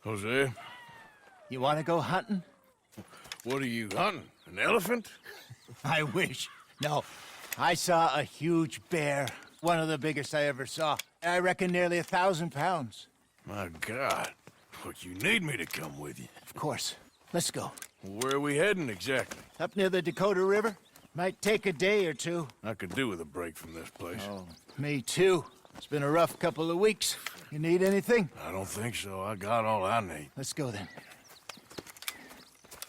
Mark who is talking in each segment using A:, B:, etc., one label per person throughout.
A: Jose,
B: You want to go hunting?
A: what are you hunting? An elephant?
B: I wish. No, I saw a huge bear. One of the biggest I ever saw. I reckon nearly 1,000 pounds.
A: My God. But you need me to come with you.
B: Of course. Let's go.
A: Where are we heading exactly?
B: Up near the Dakota River. Might take a day or two.
A: I could do with a break from this place.
B: Oh, me too. It's been a rough couple of weeks. You need anything?
A: I don't think so. I got all I need.
B: Let's go then.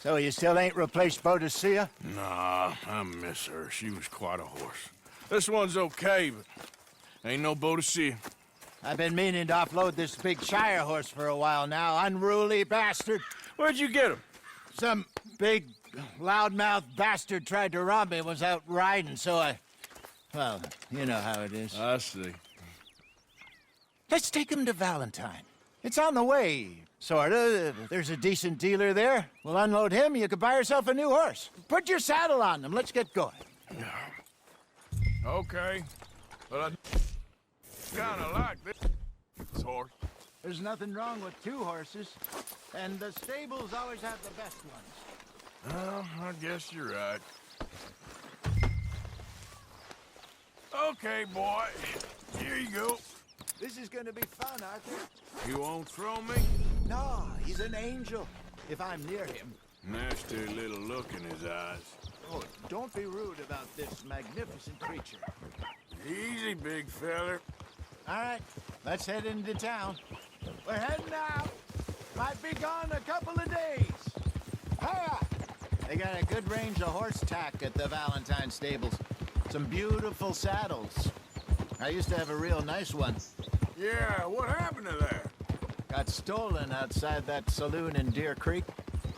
B: So you still ain't replaced Boadicea?
A: Nah, I miss her. She was quite a horse. This one's okay, but ain't no Boadicea.
B: I've been meaning to offload this big Shire horse for a while now. Unruly bastard.
A: Where'd you get him?
B: Some big, loudmouth bastard tried to rob me and was out riding, so well, you know how it is.
A: I see.
B: Let's take him to Valentine. It's on the way, sorta. There's a decent dealer there. We'll unload him, you could buy yourself a new horse. Put your saddle on him, let's get going.
A: Okay, but I kinda like this horse.
B: There's nothing wrong with two horses, and the stables always have the best ones.
A: Well, I guess you're right. Okay, boy. Here you go.
B: This is gonna be fun, Arthur.
A: You won't throw me?
B: No, he's an angel, if I'm near him.
A: Nasty little look in his eyes.
B: Oh, don't be rude about this magnificent creature.
A: Easy, big feller.
B: All right, let's head into town. We're heading out. Might be gone a couple of days. Hiya! They got a good range of horse tack at the Valentine stables. Some beautiful saddles. I used to have a real nice one.
A: Yeah, what happened to that?
B: Got stolen outside that saloon in Deer Creek.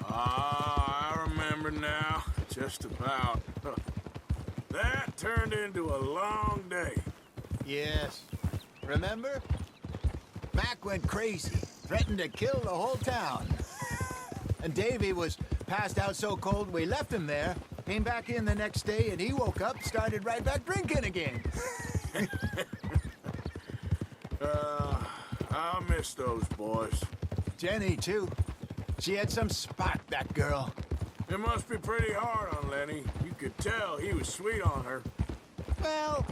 A: Ah, I remember now. Just about. That turned into a long day.
B: Yes. Remember? Mac went crazy, threatened to kill the whole town. And Davy was passed out so cold we left him there, came back in the next day, and he woke up, started right back drinking again.
A: I miss those boys.
B: Jenny, too. She had some spot, that girl.
A: It must be pretty hard on Lenny. You could tell he was sweet on her.
B: Well,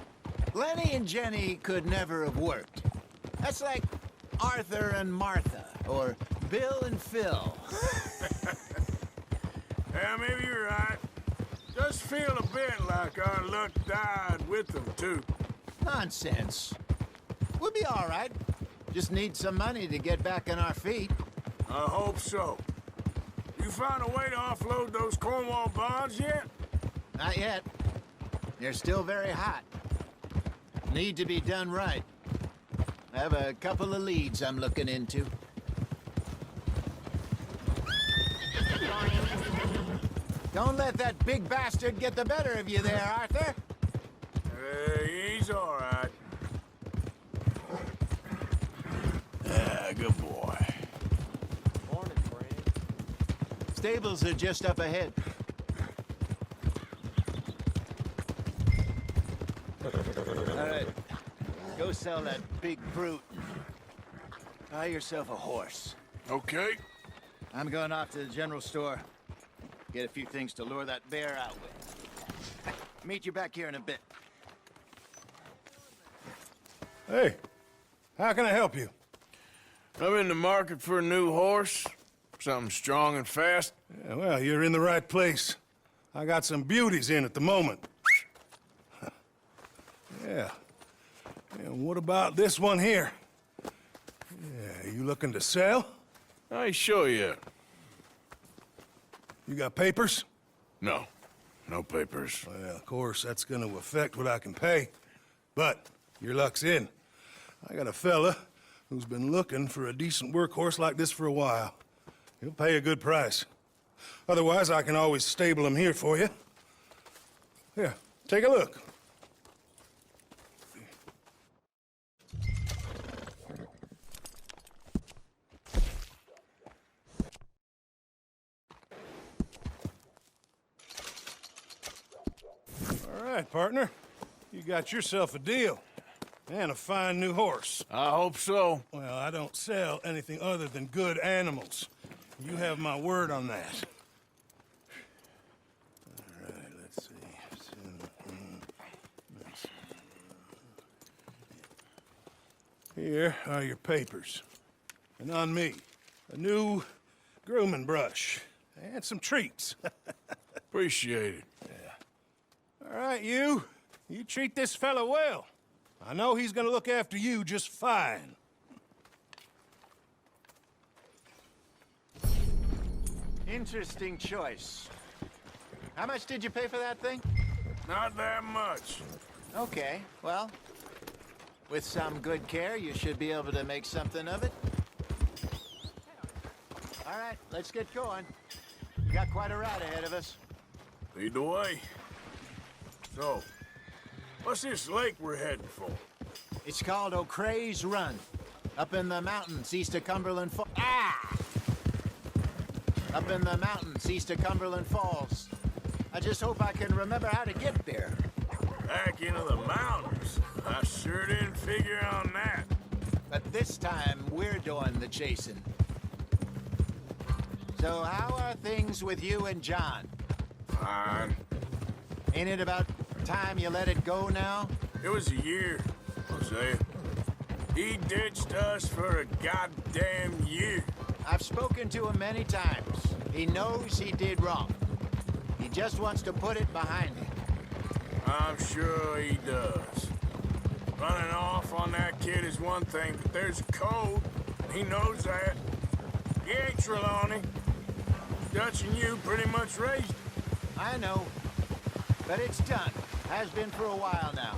B: Lenny and Jenny could never have worked. That's like Arthur and Martha, or Bill and Phil.
A: Yeah, maybe you're right. Does feel a bit like our luck died with them, too.
B: Nonsense. We'll be all right. Just need some money to get back on our feet.
A: I hope so. You found a way to offload those Cornwall bonds yet?
B: Not yet. They're still very hot. Need to be done right. I have a couple of leads I'm looking into. Don't let that big bastard get the better of you there, Arthur.
A: He's all right. Good boy.
B: Morning, friend. Stables are just up ahead. All right. Go sell that big brute. Buy yourself a horse.
A: Okay.
B: I'm going off to the general store. Get a few things to lure that bear out with. Meet you back here in a bit.
C: Hey, how can I help you?
A: I'm in the market for a new horse. Something strong and fast.
C: Yeah, well, you're in the right place. I got some beauties in at the moment. Yeah. And what about this one here? Yeah, you looking to sell?
A: I ain't sure yet.
C: You got papers?
A: No. No papers.
C: Well, of course, that's gonna affect what I can pay. But your luck's in. I got a fella who's been looking for a decent workhorse like this for a while. He'll pay a good price. Otherwise, I can always stable him here for you. Here, take a look. All right, partner. You got yourself a deal. And a fine new horse.
A: I hope so.
C: Well, I don't sell anything other than good animals. You have my word on that. All right, let's see. Here are your papers. And on me, a new grooming brush and some treats.
A: Appreciate it.
C: All right, you treat this fella well. I know he's gonna look after you just fine.
B: Interesting choice. How much did you pay for that thing?
A: Not that much.
B: Okay, well, with some good care, you should be able to make something of it. All right, let's get going. We got quite a ride ahead of us.
A: Lead the way. So, what's this lake we're heading for?
B: It's called O'Creagh's Run, up in the mountains east of Cumberland Falls. Up in the mountains east of Cumberland Falls. I just hope I can remember how to get there.
A: Back into the mountains? I sure didn't figure on that.
B: But this time, we're doing the chasing. So how are things with you and John?
A: Fine.
B: Ain't it about time you let it go now?
A: It was a year, Hosea. He ditched us for a goddamn year.
B: I've spoken to him many times. He knows he did wrong. He just wants to put it behind him.
A: I'm sure he does. Running off on that kid is one thing, but there's a code. He knows that. He ain't Trelawney. Dutch and you pretty much raised him.
B: I know. But it's done. Has been for a while now.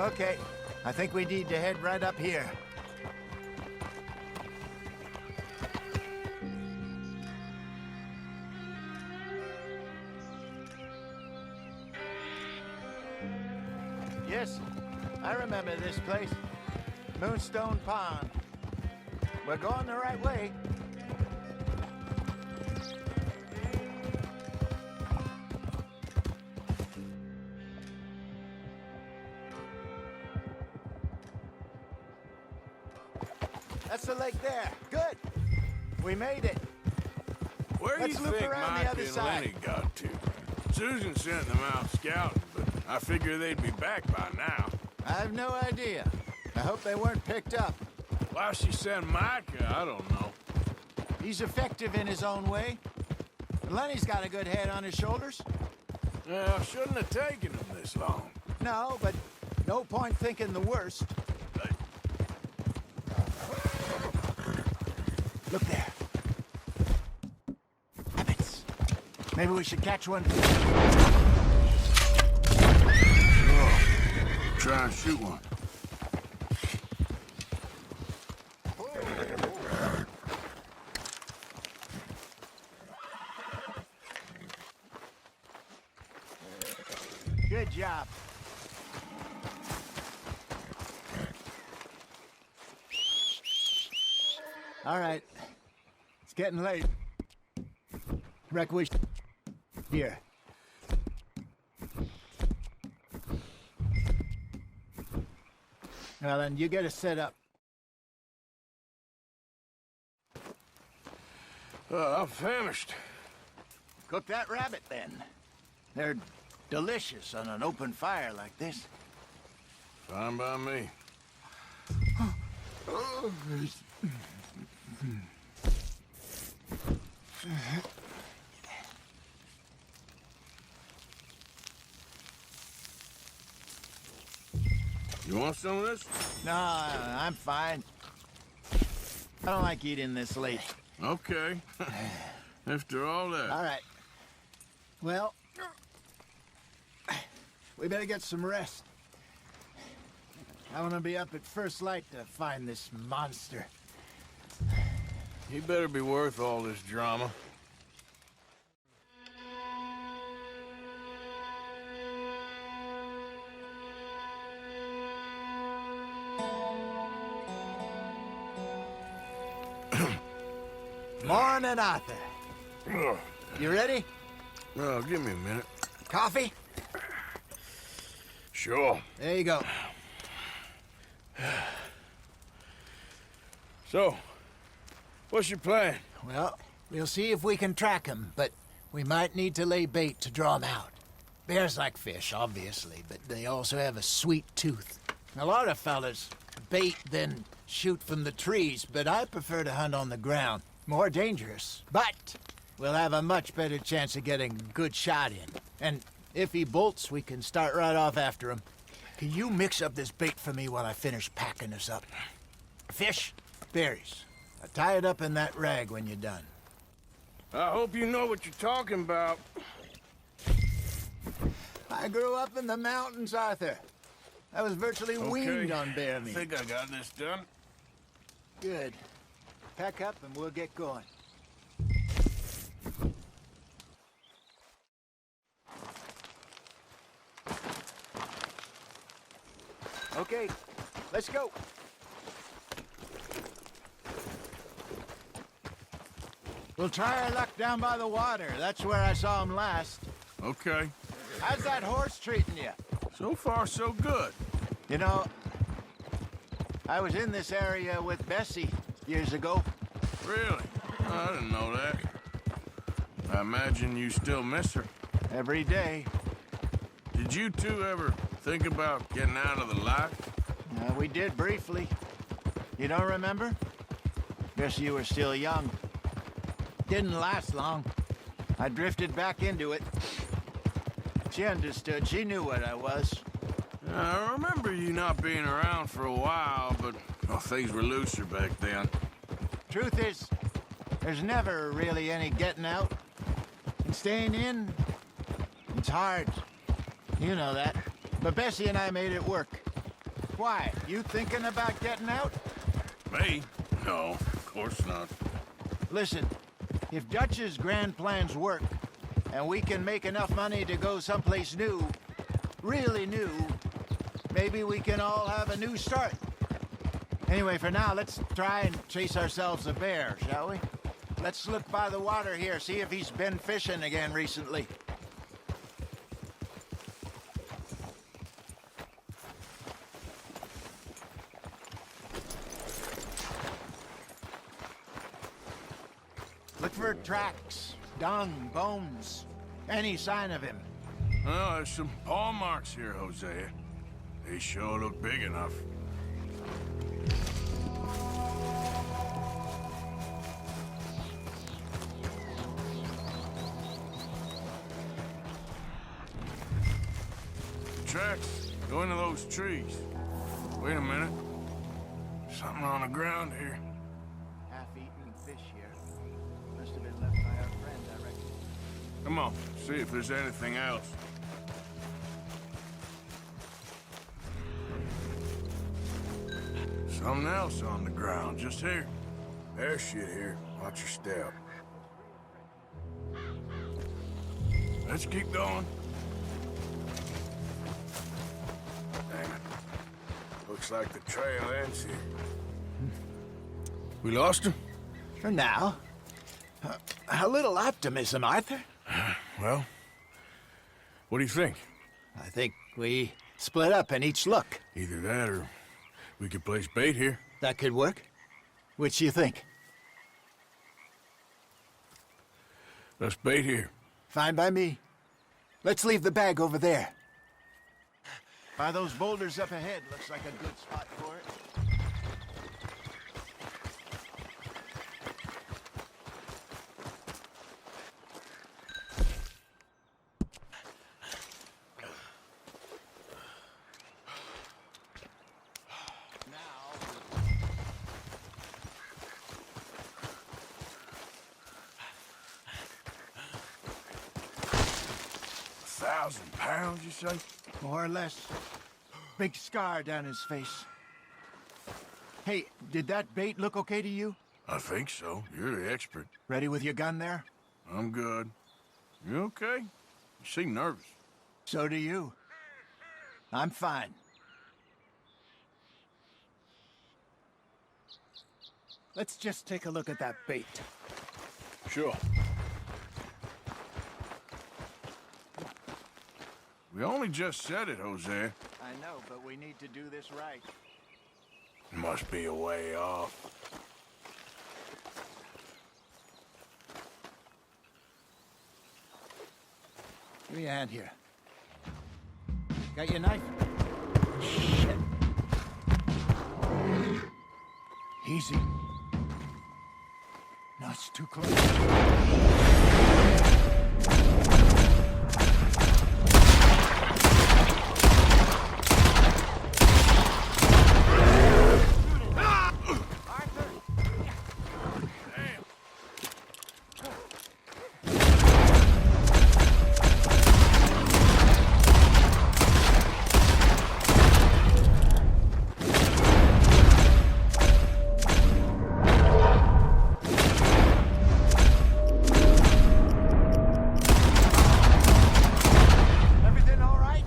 B: Okay, I think we need to head right up here. Yes, I remember this place. Moonstone Pond. We're going the right way. That's the lake there. Good. We made it.
A: Where do you
B: Let's loop
A: think
B: around the
A: Mike
B: other
A: and
B: side.
A: Lenny got to? Susan sent them out scouting, but I figure they'd be back by now.
B: I have no idea. I hope they weren't picked up.
A: Why she sent Micah, I don't know.
B: He's effective in his own way. Lenny's got a good head on his shoulders.
A: Well, shouldn't have taken him this long.
B: No, but no point thinking the worst. Look there. Rabbits. Maybe we should catch one.
A: Sure. Try and shoot one.
B: Good job. All right. It's getting late. Reckon we here. Well, then you get us set up.
A: I'm famished.
B: Cook that rabbit, then. They're delicious on an open fire like this.
A: Fine by me. You want some of this?
B: No, I'm fine. I don't like eating this late.
A: Okay. After all that.
B: All right. Well, we better get some rest. I want to be up at first light to find this monster.
A: He better be worth all this drama.
B: Morning, Arthur.
A: Ugh.
B: You ready?
A: Oh, give me a minute.
B: Coffee?
A: Sure.
B: There you go.
A: So, what's your plan?
B: Well, we'll see if we can track him, but we might need to lay bait to draw him out. Bears like fish, obviously, but they also have a sweet tooth. A lot of fellas bait, then shoot from the trees, but I prefer to hunt on the ground. More dangerous, but we'll have a much better chance of getting a good shot in. And if he bolts, we can start right off after him. Can you mix up this bait for me while I finish packing this up? Fish, berries. I'll tie it up in that rag when you're done.
A: I hope you know what you're talking about.
B: I grew up in the mountains, Arthur. I was virtually weaned on bear
A: I
B: meat.
A: think I got this done.
B: Good. Pack up and we'll get going. Okay, let's go. We'll try our luck down by the water. That's where I saw him last.
A: Okay.
B: How's that horse treating you?
A: So far, so good.
B: You know, I was in this area with Bessie years ago.
A: Really? I didn't know that. I imagine you still miss her.
B: Every day.
A: Did you two ever think about getting out of the lot?
B: We did briefly. You don't remember? Guess you were still young. Didn't last long. I drifted back into it. She understood. She knew what I was.
A: I remember you not being around for a while, but things were looser back then.
B: Truth is, there's never really any getting out. And staying in, it's hard. You know that. But Bessie and I made it work. Why? You thinking about getting out?
A: Me? No, of course not.
B: Listen, if Dutch's grand plans work, and we can make enough money to go someplace new, really new, maybe we can all have a new start. Anyway, for now, let's try and chase ourselves a bear, shall we? Let's look by the water here, see if he's been fishing again recently. Look for tracks, dung, bones, any sign of him.
A: Well, there's some paw marks here, Hosea. They sure look big enough. Tracks go into those trees. Wait a minute. Something on the ground here.
B: Half-eaten fish here. Must have been left by our friend, I reckon.
A: Come on, see if there's anything else. Something else on the ground, just here. There's shit here. Watch your step. Let's keep going. Damn it. Looks like the trail ends here. We lost him?
B: For now. A little optimism, Arthur.
A: Well, what do you think?
B: I think we split up and each look.
A: Either that or we could place bait here.
B: That could work. Which you think?
A: Let's bait here.
B: Fine by me. Let's leave the bag over there. By those boulders up ahead, looks like a good spot for it.
A: £1,000, you say?
B: More or less. Big scar down his face. Hey, did that bait look okay to you?
A: I think so. You're the expert.
B: Ready with your gun there?
A: I'm good. You okay? You seem nervous.
B: So do you. I'm fine. Let's just take a look at that bait.
A: Sure. We only just said it, Jose.
B: I know, but we need to do this right.
A: Must be a way off.
B: Give me a hand here. Got your knife? Shit. Easy. No, it's too close. Everything all right?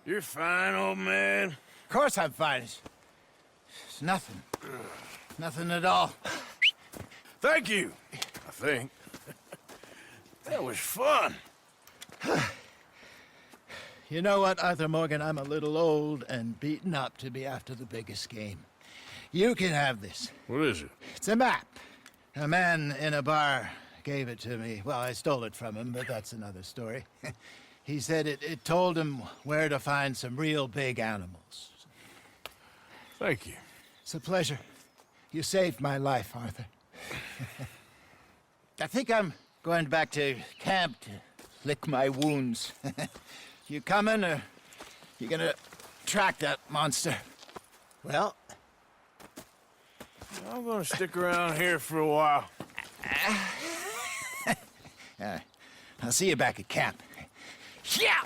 A: You're fine, old man.
B: Of course I'm fine. It's nothing. Nothing at all.
A: Thank you, I think. That was fun.
B: You know what, Arthur Morgan? I'm a little old and beaten up to be after the biggest game. You can have this.
A: What is it?
B: It's a map. A man in a bar gave it to me. Well, I stole it from him, but that's another story. He said it told him where to find some real big animals.
A: Thank you.
B: It's a pleasure. You saved my life, Arthur. I think I'm going back to camp to lick my wounds. You coming, or you gonna track that monster? Well,
A: I'm gonna stick around here for a while.
B: I'll see you back at camp. Yeah!